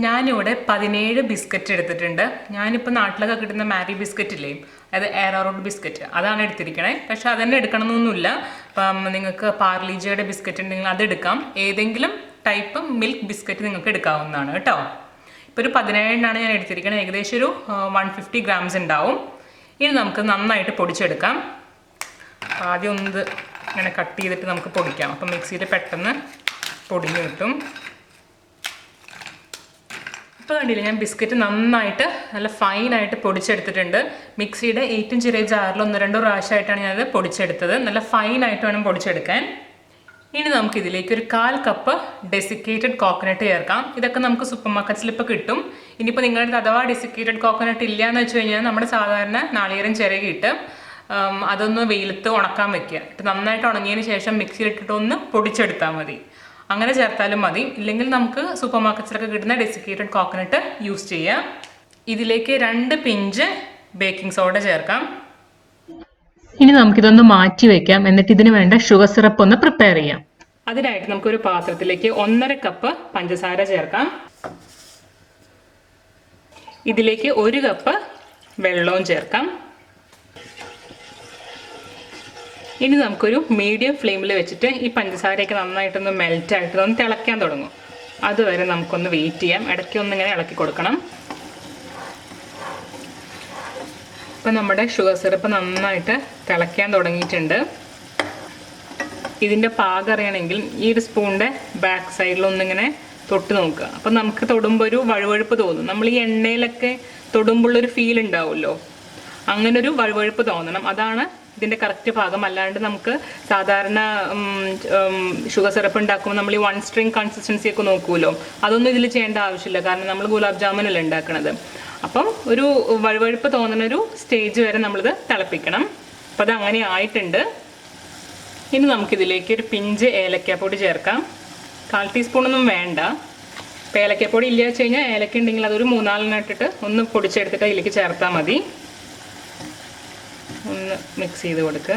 ഞാനിവിടെ 17 ബിസ്ക്കറ്റ് എടുത്തിട്ടുണ്ട്. ഞാനിപ്പോൾ നാട്ടിലൊക്കെ കിട്ടുന്ന മാരി ബിസ്ക്കറ്റ് ഇല്ലേ, അത് എയറോറൂട്ട് ബിസ്ക്കറ്റ്, അതാണ് എടുത്തിരിക്കണേ. പക്ഷെ അതന്നെ എടുക്കണമെന്നൊന്നുമില്ല. ഇപ്പം നിങ്ങൾക്ക് പാർലിജയുടെ ബിസ്ക്കറ്റ് ഉണ്ടെങ്കിൽ അത് എടുക്കാം. ഏതെങ്കിലും ടൈപ്പ് മിൽക്ക് ബിസ്ക്കറ്റ് നിങ്ങൾക്ക് എടുക്കാവുന്നതാണ് കേട്ടോ. ഇപ്പോൾ ഒരു 17 ഞാൻ എടുത്തിരിക്കണത്. ഏകദേശം ഒരു 150 ഗ്രാംസ് ഉണ്ടാവും. ഇനി നമുക്ക് നന്നായിട്ട് പൊടിച്ചെടുക്കാം. ആദ്യം ഒന്ന് ഇങ്ങനെ കട്ട് ചെയ്തിട്ട് നമുക്ക് പൊടിക്കാം. അപ്പം മിക്സിയിൽ പെട്ടെന്ന് പൊടിഞ്ഞ് കിട്ടും. ഇപ്പോൾ കണ്ടില്ലേ, ഞാൻ ബിസ്ക്കറ്റ് നന്നായിട്ട് നല്ല ഫൈനായിട്ട് പൊടിച്ചെടുത്തിട്ടുണ്ട്. മിക്സിയുടെ ഏറ്റവും ചെറിയ ജാറിൽ 1-2 പ്രാവശ്യമായിട്ടാണ് ഞാനത് പൊടിച്ചെടുത്തത്. നല്ല ഫൈനായിട്ട് വേണം പൊടിച്ചെടുക്കാൻ. ഇനി നമുക്കിതിലേക്ക് ഒരു 1/4 കപ്പ് ഡെസിക്കേറ്റഡ് കോക്കനട്ട് ചേർക്കാം. ഇതൊക്കെ നമുക്ക് സൂപ്പർ മാർക്കറ്റ്സിൽ ഇപ്പോൾ കിട്ടും. ഇനിയിപ്പോൾ നിങ്ങളുടെ അഥവാ ഡെസിക്കേറ്റഡ് കോക്കനട്ട് ഇല്ല എന്ന് വെച്ച് കഴിഞ്ഞാൽ നമ്മുടെ സാധാരണ നാളികേരം ചിരകിയിട്ട് അതൊന്ന് വെയിലത്ത് ഉണക്കാൻ വെക്കുക. നന്നായിട്ട് ഉണങ്ങിയതിന് ശേഷം മിക്സിയിലിട്ടിട്ട് ഒന്ന് പൊടിച്ചെടുത്താൽ മതി. അങ്ങനെ ചേർത്താലും മതി. ഇല്ലെങ്കിൽ നമുക്ക് സൂപ്പർ മാർക്കറ്റ്സിലൊക്കെ കിട്ടുന്ന ഡെസിക്കേറ്റഡ് കോക്കനട്ട് യൂസ് ചെയ്യാം. ഇതിലേക്ക് 2 പിഞ്ച് ബേക്കിംഗ് സോഡ ചേർക്കാം. ഇനി നമുക്കിതൊന്ന് മാറ്റി വെക്കാം. എന്നിട്ട് ഇതിന് വേണ്ട ഷുഗർ സിറപ്പ് ഒന്ന് പ്രിപ്പയർ ചെയ്യാം. അതിനായിട്ട് നമുക്കൊരു പാത്രത്തിലേക്ക് 1/2 കപ്പ് പഞ്ചസാര ചേർക്കാം. ഇതിലേക്ക് 1 കപ്പ് വെള്ളവും ചേർക്കാം. ഇനി നമുക്കൊരു മീഡിയം ഫ്ലെയിമിൽ വെച്ചിട്ട് ഈ പഞ്ചസാരയൊക്കെ നന്നായിട്ടൊന്ന് മെൽറ്റായിട്ട് ഒന്ന് തിളയ്ക്കാൻ തുടങ്ങും. അതുവരെ നമുക്കൊന്ന് വെയിറ്റ് ചെയ്യാം. ഇടയ്ക്ക് ഒന്നിങ്ങനെ ഇളക്കി കൊടുക്കണം. ഇപ്പം നമ്മുടെ ഷുഗർ സിറപ്പ് നന്നായിട്ട് തിളയ്ക്കാൻ തുടങ്ങിയിട്ടുണ്ട്. ഇതിൻ്റെ പാകം അറിയണമെങ്കിൽ ഈ ഒരു സ്പൂണിൻ്റെ ബാക്ക് സൈഡിലൊന്നിങ്ങനെ തൊട്ട് നോക്കുക. അപ്പം നമുക്ക് തൊടുമ്പോൾ ഒരു വഴുവഴുപ്പ് തോന്നും. നമ്മൾ ഈ എണ്ണയിലൊക്കെ തൊടുമ്പോഴുള്ളൊരു ഫീൽ ഉണ്ടാവുമല്ലോ, അങ്ങനൊരു വഴുവഴുപ്പ് തോന്നണം. അതാണ് ഇതിൻ്റെ കറക്റ്റ് ഭാഗം. അല്ലാണ്ട് നമുക്ക് സാധാരണ ഷുഗർ സിറപ്പ് ഉണ്ടാക്കുമ്പോൾ നമ്മൾ ഈ 1 സ്ട്രിങ് കൺസിസ്റ്റൻസി ഒക്കെ നോക്കുമല്ലോ, അതൊന്നും ഇതിൽ ചെയ്യേണ്ട ആവശ്യമില്ല. കാരണം നമ്മൾ ഗുലാബ് ജാമുനല്ലേ ഉണ്ടാക്കണത്. അപ്പം ഒരു വഴുവഴുപ്പ് തോന്നുന്നൊരു സ്റ്റേജ് വരെ നമ്മളിത് തിളപ്പിക്കണം. അപ്പോൾ അത് അങ്ങനെ ആയിട്ടുണ്ട്. ഇനി നമുക്കിതിലേക്ക് ഒരു പിഞ്ച് ഏലക്കാപ്പൊടി ചേർക്കാം. 1/4 ടീസ്പൂണൊന്നും വേണ്ട. ഇപ്പോൾ ഏലക്കാപ്പൊടി ഇല്ല വെച്ച് കഴിഞ്ഞാൽ ഏലക്ക ഉണ്ടെങ്കിൽ അതൊരു 3-4 ഇട്ടിട്ട് ഒന്ന് പൊടിച്ചെടുത്തിട്ട് അതിലേക്ക് ചേർത്താൽ മതി. ഒന്ന് മിക്സ് ചെയ്ത് കൊടുക്കുക.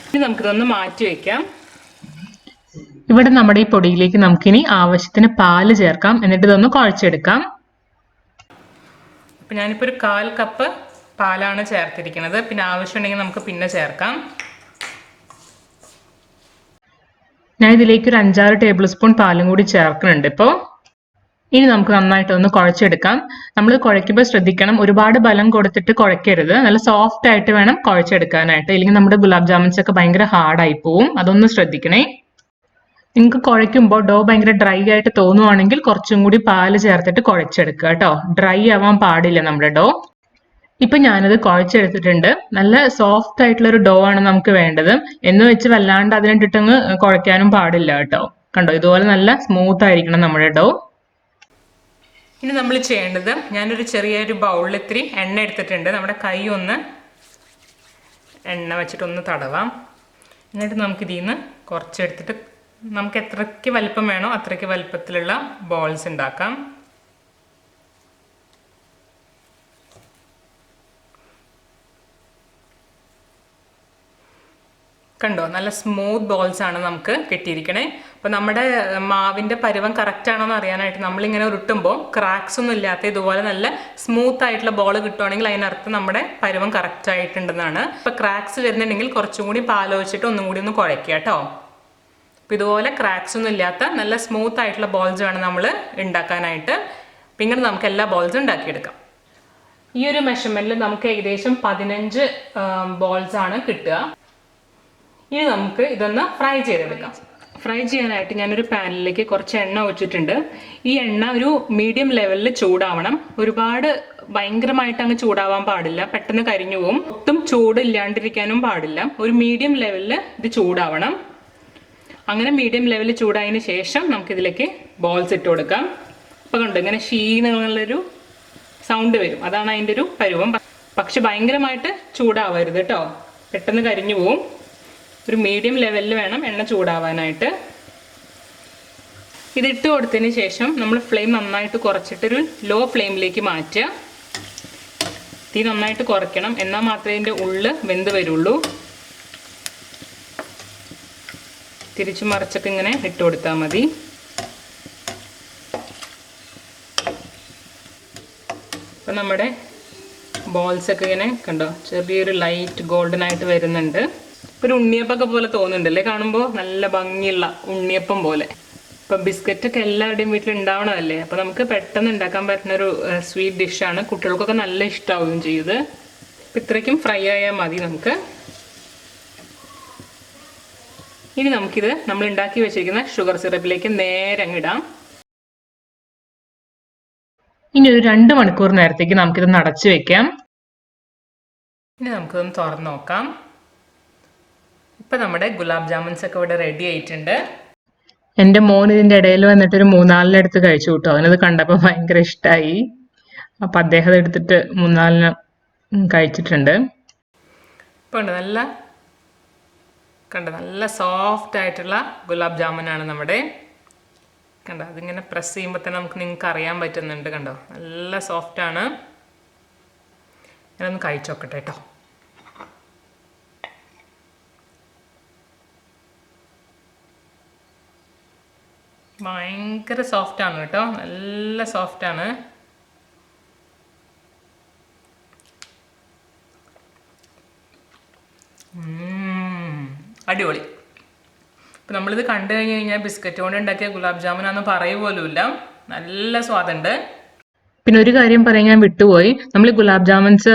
ഇനി നമുക്കിതൊന്ന് മാറ്റി വയ്ക്കാം. ഇവിടെ നമ്മുടെ ഈ പൊടിയിലേക്ക് നമുക്കിനി ആവശ്യത്തിന് പാല് ചേർക്കാം. എന്നിട്ട് ഇതൊന്ന് കുഴച്ചെടുക്കാം. അപ്പം ഞാനിപ്പോൾ ഒരു 1/4 കപ്പ് പാലാണ് ചേർത്തിരിക്കുന്നത്. പിന്നെ ആവശ്യമുണ്ടെങ്കിൽ നമുക്ക് പിന്നെ ചേർക്കാം. ഞാൻ ഇതിലേക്ക് ഒരു 5-6 ടേബിൾ സ്പൂൺ പാലും കൂടി ചേർക്കുന്നുണ്ട് ഇപ്പോൾ. ഇനി നമുക്ക് നന്നായിട്ടൊന്ന് കുഴച്ചെടുക്കാം. നമ്മൾ കുഴയ്ക്കുമ്പോൾ ശ്രദ്ധിക്കണം, ഒരുപാട് ബലം കൊടുത്തിട്ട് കുഴയ്ക്കരുത്. നല്ല സോഫ്റ്റ് ആയിട്ട് വേണം കുഴച്ചെടുക്കാനായിട്ട്. ഇല്ലെങ്കിൽ നമ്മുടെ ഗുലാബ് ജാമുൻസ് ഒക്കെ ഭയങ്കര ഹാർഡായി പോവും. അതൊന്ന് ശ്രദ്ധിക്കണേ. നിങ്ങൾക്ക് കുഴയ്ക്കുമ്പോൾ ഡോ ഭയങ്കര ഡ്രൈ ആയിട്ട് തോന്നുവാണെങ്കിൽ കുറച്ചും കൂടി പാല് ചേർത്തിട്ട് കുഴച്ചെടുക്കുക കേട്ടോ. ഡ്രൈ ആവാൻ പാടില്ല നമ്മുടെ ഡോ. ഇപ്പൊ ഞാനത് കുഴച്ചെടുത്തിട്ടുണ്ട്. നല്ല സോഫ്റ്റ് ആയിട്ടുള്ള ഒരു ഡോ ആണ് നമുക്ക് വേണ്ടത്. എന്ന് വെച്ച് വല്ലാണ്ട് അതിനിട്ടിട്ടങ്ങ് കുഴയ്ക്കാനും പാടില്ല കേട്ടോ. കണ്ടോ, ഇതുപോലെ നല്ല സ്മൂത്ത് ആയിരിക്കണം നമ്മുടെ ഡോ. ഇനി നമ്മൾ ചെയ്യേണ്ടത്, ഞാനൊരു ചെറിയൊരു ബൗളിൽ ഇത്തിരി എണ്ണ എടുത്തിട്ടുണ്ട്. നമ്മുടെ കൈ ഒന്ന് എണ്ണ വെച്ചിട്ടൊന്ന് തടവാം. എന്നിട്ട് നമുക്കിതിൽ നിന്ന് കുറച്ചെടുത്തിട്ട് നമുക്ക് എത്രയ്ക്ക് വലിപ്പം വേണോ അത്രയ്ക്ക് വലിപ്പത്തിലുള്ള ബോൾസ് ഉണ്ടാക്കാം. കണ്ടോ, നല്ല സ്മൂത്ത് ബോൾസ് ആണ് നമുക്ക് കിട്ടിയിരിക്കണേ. അപ്പോൾ നമ്മുടെ മാവിൻ്റെ പരുവം കറക്റ്റ് ആണോ എന്ന് അറിയാനായിട്ട് നമ്മളിങ്ങനെ ഉരുട്ടുമ്പോൾ ക്രാക്സ് ഒന്നും ഇല്ലാത്ത ഇതുപോലെ നല്ല സ്മൂത്ത് ആയിട്ടുള്ള ബോൾ കിട്ടുവാണെങ്കിൽ അതിനർത്ഥം നമ്മുടെ പരുവം കറക്റ്റ് ആയിട്ടുണ്ടെന്നാണ്. ഇപ്പോൾ ക്രാക്സ് വരുന്നുണ്ടെങ്കിൽ കുറച്ചും കൂടി പാൽ ഒഴിച്ചിട്ട് ഒന്നും കൂടി ഒന്ന് കുഴയ്ക്കുക കേട്ടോ. അപ്പോൾ ഇതുപോലെ ക്രാക്സ് ഒന്നും ഇല്ലാത്ത നല്ല സ്മൂത്ത് ആയിട്ടുള്ള ബോൾസ് വേണം നമ്മൾ ഉണ്ടാക്കാനായിട്ട്. പിന്നെ നമുക്ക് എല്ലാ ബോൾസും ഉണ്ടാക്കിയെടുക്കാം. ഈ ഒരു മെഷർമെൻറ്റിൽ നമുക്ക് ഏകദേശം 15 ബോൾസ് ആണ് കിട്ടുക. ഇനി നമുക്ക് ഇതൊന്ന് ഫ്രൈ ചെയ്തെടുക്കാം. ഫ്രൈ ചെയ്യാനായിട്ട് ഞാനൊരു പാനിലേക്ക് കുറച്ച് എണ്ണ ഒഴിച്ചിട്ടുണ്ട്. ഈ എണ്ണ ഒരു മീഡിയം ലെവലിൽ ചൂടാവണം. ഒരുപാട് ഭയങ്കരമായിട്ട് അങ്ങ് ചൂടാവാൻ പാടില്ല, പെട്ടെന്ന് കരിഞ്ഞു പോകും. ഒട്ടും ചൂട് ഇല്ലാണ്ടിരിക്കാനും പാടില്ല. ഒരു മീഡിയം ലെവലിൽ ഇത് ചൂടാവണം. അങ്ങനെ മീഡിയം ലെവലിൽ ചൂടായതിന് ശേഷം നമുക്കിതിലേക്ക് ബോൾസ് ഇട്ട് കൊടുക്കാം. അപ്പോൾ കണ്ടു, ഇങ്ങനെ ഷീന്നുള്ളൊരു സൗണ്ട് വരും. അതാണ് അതിൻ്റെ ഒരു പരുവം. പക്ഷെ ഭയങ്കരമായിട്ട് ചൂടാവരുത് കേട്ടോ, പെട്ടെന്ന് കരിഞ്ഞു പോവും. ഒരു മീഡിയം ലെവലിൽ വേണം എണ്ണ ചൂടാവാനായിട്ട്. ഇതിട്ട് കൊടുത്തതിന് ശേഷം നമ്മൾ ഫ്ലെയിം നന്നായിട്ട് കുറച്ചിട്ടൊരു ലോ ഫ്ലെയിമിലേക്ക് മാറ്റുക. തീ നന്നായിട്ട് കുറയ്ക്കണം, എന്നാൽ മാത്രമേ ഇതിൻ്റെ ഉള്ളിൽ വെന്ത് വരുള്ളൂ. തിരിച്ചു മറിച്ചൊക്കെ ഇങ്ങനെ ഇട്ട് കൊടുത്താൽ മതി. അപ്പം നമ്മുടെ ബോൾസൊക്കെ ഇങ്ങനെ കണ്ടോ ചെറിയൊരു ലൈറ്റ് ഗോൾഡൻ ആയിട്ട് വരുന്നുണ്ട്. ഒരു ഉണ്ണിയപ്പൊക്കെ പോലെ തോന്നുന്നുണ്ടല്ലേ കാണുമ്പോൾ, നല്ല ഭംഗിയുള്ള ഉണ്ണിയപ്പം പോലെ. ഇപ്പം ബിസ്ക്കറ്റൊക്കെ എല്ലാവരുടെയും വീട്ടിൽ ഉണ്ടാവണമല്ലേ, അപ്പോൾ നമുക്ക് പെട്ടെന്ന് ഉണ്ടാക്കാൻ പറ്റുന്ന ഒരു സ്വീറ്റ് ഡിഷാണ്. കുട്ടികൾക്കൊക്കെ നല്ല ഇഷ്ടമാവുകയും ചെയ്ത്. അപ്പം ഇത്രയ്ക്കും ഫ്രൈ ആയാൽ മതി നമുക്ക്. ഇനി നമുക്കിത് നമ്മൾ ഉണ്ടാക്കി വെച്ചിരിക്കുന്ന ഷുഗർ സിറപ്പിലേക്ക് നേരെ അങ്ങിടാം. ഇനി ഒരു 2 മണിക്കൂർ നേരത്തേക്ക് നമുക്കിത് അടച്ചു വെക്കാം. ഇനി നമുക്കിതൊന്ന് തുറന്ന് നോക്കാം. ഇപ്പം നമ്മുടെ ഗുലാബ് ജാമുൻസ് ഒക്കെ ഇവിടെ റെഡി ആയിട്ടുണ്ട്. എൻ്റെ മോൻ ഇതിൻ്റെ ഇടയിൽ വന്നിട്ട് ഒരു 3-4 എടുത്ത് കഴിച്ചു കേട്ടോ. അവനത് കണ്ടപ്പോൾ ഭയങ്കര ഇഷ്ടമായി. അപ്പം അദ്ദേഹം എടുത്തിട്ട് 3-4 കഴിച്ചിട്ടുണ്ട്. ഇപ്പം നല്ല സോഫ്റ്റ് ആയിട്ടുള്ള ഗുലാബ് ജാമുനാണ് നമ്മുടെ. കണ്ടോ, അതിങ്ങനെ പ്രസ് ചെയ്യുമ്പോൾ തന്നെ നിങ്ങൾക്ക് അറിയാൻ പറ്റുന്നുണ്ട്. കണ്ടോ, നല്ല സോഫ്റ്റാണ്. ഞാനൊന്ന് കഴിച്ചു നോക്കട്ടെ കേട്ടോ. ഭയങ്കര സോഫ്റ്റാണ് കേട്ടോ, നല്ല സോഫ്റ്റാണ്. അടിപൊളി. ഇപ്പം നമ്മളിത് കണ്ടു കഴിഞ്ഞാൽ ബിസ്ക്കറ്റ് കൊണ്ട് ഉണ്ടാക്കിയ ഗുലാബ് ജാമുനാന്ന് പറയുപോലുമില്ല. നല്ല സ്വാദുണ്ട്. പിന്നെ ഒരു കാര്യം പറയാൻ ഞാൻ വിട്ടുപോയി. നമ്മൾ ഗുലാബ് ജാമുൻസ്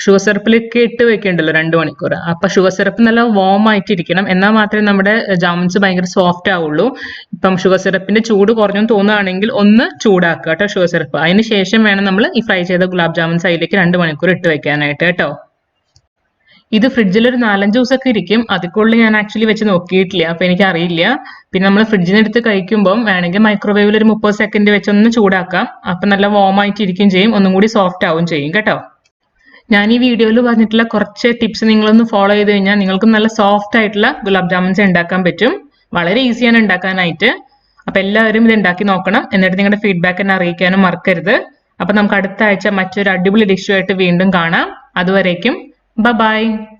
ഷുഗർ സിറപ്പിലേക്ക് ഇട്ട് വെക്കേണ്ടല്ലോ 2 മണിക്കൂർ. അപ്പം ഷുഗർ സിറപ്പ് നല്ല വാം ആയിട്ടിരിക്കണം, എന്നാൽ മാത്രമേ നമ്മുടെ ജാമുൻസ് ഭയങ്കര സോഫ്റ്റ് ആവുള്ളൂ. ഇപ്പം ഷുഗർ സിറപ്പിന്റെ ചൂട് കുറഞ്ഞെന്ന് തോന്നുകയാണെങ്കിൽ ഒന്ന് ചൂടാക്കുക കേട്ടോ ഷുഗർ സിറപ്പ്. അതിന് ശേഷം വേണം നമ്മൾ ഈ ഫ്രൈ ചെയ്ത ഗുലാബ് ജാമുൻസ് അതിലേക്ക് 2 മണിക്കൂർ ഇട്ട് വെക്കാനായിട്ട് കേട്ടോ. ഇത് ഫ്രിഡ്ജിൽ ഒരു 4-5 ദിവസമൊക്കെ ഇരിക്കും. അതിക്കുള്ളിൽ ഞാൻ ആക്ച്വലി വെച്ച് നോക്കിയിട്ടില്ല, അപ്പം എനിക്കറിയില്ല. പിന്നെ നമ്മൾ ഫ്രിഡ്ജിൽ നിന്ന് എടുത്ത് കഴിക്കുമ്പോൾ വേണമെങ്കിൽ മൈക്രോവേവിൽ ഒരു 30 സെക്കൻഡ് വെച്ചൊന്ന് ചൂടാക്കാം. അപ്പം നല്ല വാം ആയിട്ട് ഇരിക്കുകയും ചെയ്യും, ഒന്നും കൂടി സോഫ്റ്റ് ആവുകയും ചെയ്യും കേട്ടോ. ഞാൻ ഈ വീഡിയോയിൽ പറഞ്ഞിട്ടുള്ള കുറച്ച് ടിപ്സ് നിങ്ങളൊന്ന് ഫോളോ ചെയ്ത് കഴിഞ്ഞാൽ നിങ്ങൾക്ക് നല്ല സോഫ്റ്റ് ആയിട്ടുള്ള ഗുലാബ് ജാമുൻസ് ഉണ്ടാക്കാൻ പറ്റും. വളരെ ഈസിയാണ് ഉണ്ടാക്കാനായിട്ട്. അപ്പം എല്ലാവരും ഇത് ഉണ്ടാക്കി നോക്കണം. എന്നിട്ട് നിങ്ങളുടെ ഫീഡ്ബാക്ക് എന്നെ അറിയിക്കാനും മറക്കരുത്. അപ്പം നമുക്ക് അടുത്ത ആഴ്ച മറ്റൊരു അടിപൊളി ഡിഷുമായിട്ട് വീണ്ടും കാണാം. അതുവരേക്കും bye bye.